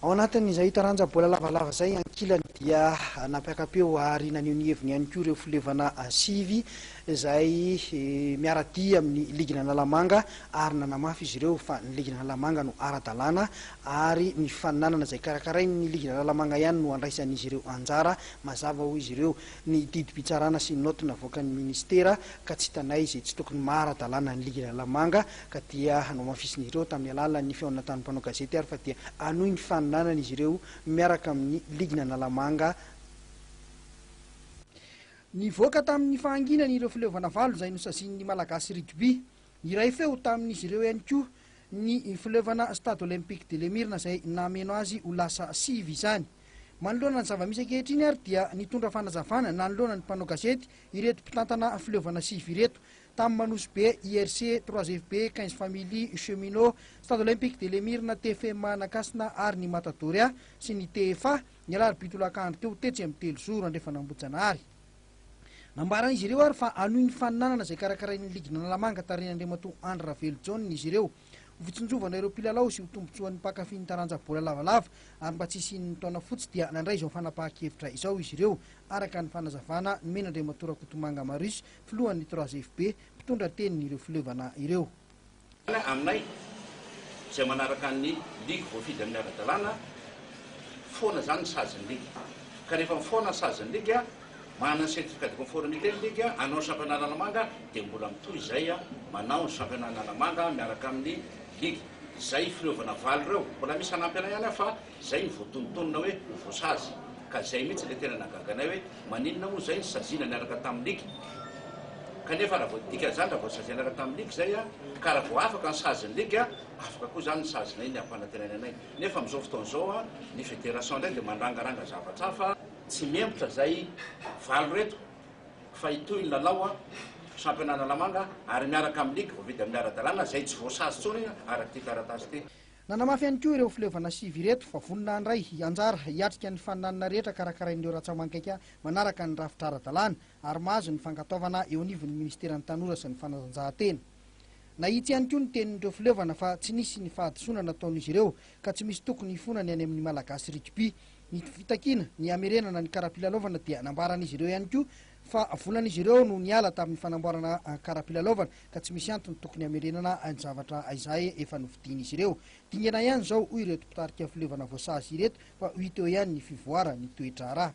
Ao anatin'izay taranja bola lavalava zay ankilany dia napiakapeo ary nanio ny heviny ihany koa ireo filevana sivy izay miaradia amin'ny ligina Analamanga ary nanamafy izy ireo fa ny ligina Analamanga no ara-dalàna ary ny faninanana izay karakarainy ny ligina Analamanga ihany no andraisan'izy ireo anjara mazava ho izy ireo ny didim-pitsarana sy ny noty navoakan'ny ministera ka tsy tanay izay tsy tokony mara-dalàna ny ligina Analamanga ka dia namafisiny ireo tamin'ny alalan'ny feonana tany mpanao gazety ary fa dia anohy ny faninanan'izy ireo miaraka amin'ny ligina Analamanga. Nivoaka tamin'ny fahanginany ireo filevana valo izay nosazian'ny malagasy rugby, iray feo tamin'izy ireo ihany koa ny filevana stade olympique de Lemirna izay nameno azy ho lasa sivy izany. Manoloana ny zava-misy ankehitriny ary dia nitondra fanazavana nanoloana ny mpanao gazety ireto mpitantana filevana sivy ireto tamin'ny Manosy be, IRC, 3FB, 15 famille, cheminot, stade olympique de Lemirna, TFM Nakasina ary ny Matadoria sy ny TFA ny alarobia tolakandro teo tetsy amin'ny 3 zoro andrefa nambojanahary. Nambaran'izy ireo ary fa anohy ny faninanana izay karakarain'ny ligina Analamanga tarehan'Andriamatoa Andry Ravelojona izy ireo ho fitsinjovana ireo mpilalao sy ho tombotsoan'ny mpankafy taranja bola lavalava ary mba tsy isian'ny taona fotsy dia nandray izao fanapahan-kevitra izao izy ireo araka ny fanazavana ny men'Andriamatoa Rakotomanga Marisy filohan'ny 3FB mpitondra tenin'ireo filevana ireo. Aminay izay manaraka ny ligy voafidy amin'ny ara-dalàna foana zany sazin'ny ligy ka rehefa mifoana sazin'ny ligy manana certificat de conformité ny ligy anao championnat Analamanga dia mbola mitohy izay manao ny championnat Analamanga miaraka amin'ny ligy izay filevana valo ireo mbola misy anampy anay ihany fa izay ny voatonontonona hoe voasazy ka izay mihitsy ilay tena nagaganay hoe maninona moa izay ny saziana niaraka tamin'ny ligy kanefa raha voadika zany raha voasazy niaraka tamin'ny ligy zay ka raha voa afaka ny sazin'ny ligy afaka koa zany ny sazina iny ampanantenana anay nefa amin'izao fotoan'izao ny fédération indray dia mandrangaranga zavatra hafa tsy mempotra zay valo reto fa itoy ny lalao championnat Analamanga ary miaraka amin'ny ligy voavidy amin'ny ara-dalàna zay tsy voasazy tsony araka ty taratasy ty. Nanamafy ihany koa ireo filevana sivy ireto fa vonona andray anjara hiatrika ny faninanana rehetra karakarain'ireo ratsamankaika manaraka ny rafitra ara-dalàna ary mahazo ny fankataovana eo anivon'ny ministeran'ny tanora sy ny fanatanjahantena. Nahitsy ihany koa ny tenin'ireo filevana fa tsy nisy ny fahadisoana nataon'izy ireo ka tsy misy tokony hifonany any amin'ny malagasy rugby. Ny fitakiana ny amerenana ny karapilalovana dia nambaran'izy ireo ihany koa fa volan'izy ireo no niala tamin'ny fanamboarana karapilalovana ka tsy misy antony tokony amerenana ny zavatra izay efa novidian'izy ireo. Dingana ihany zao hoy ireto mpitarika filevana voasazy ireto fa hita eo ihany ny fivoara ny toetra raha.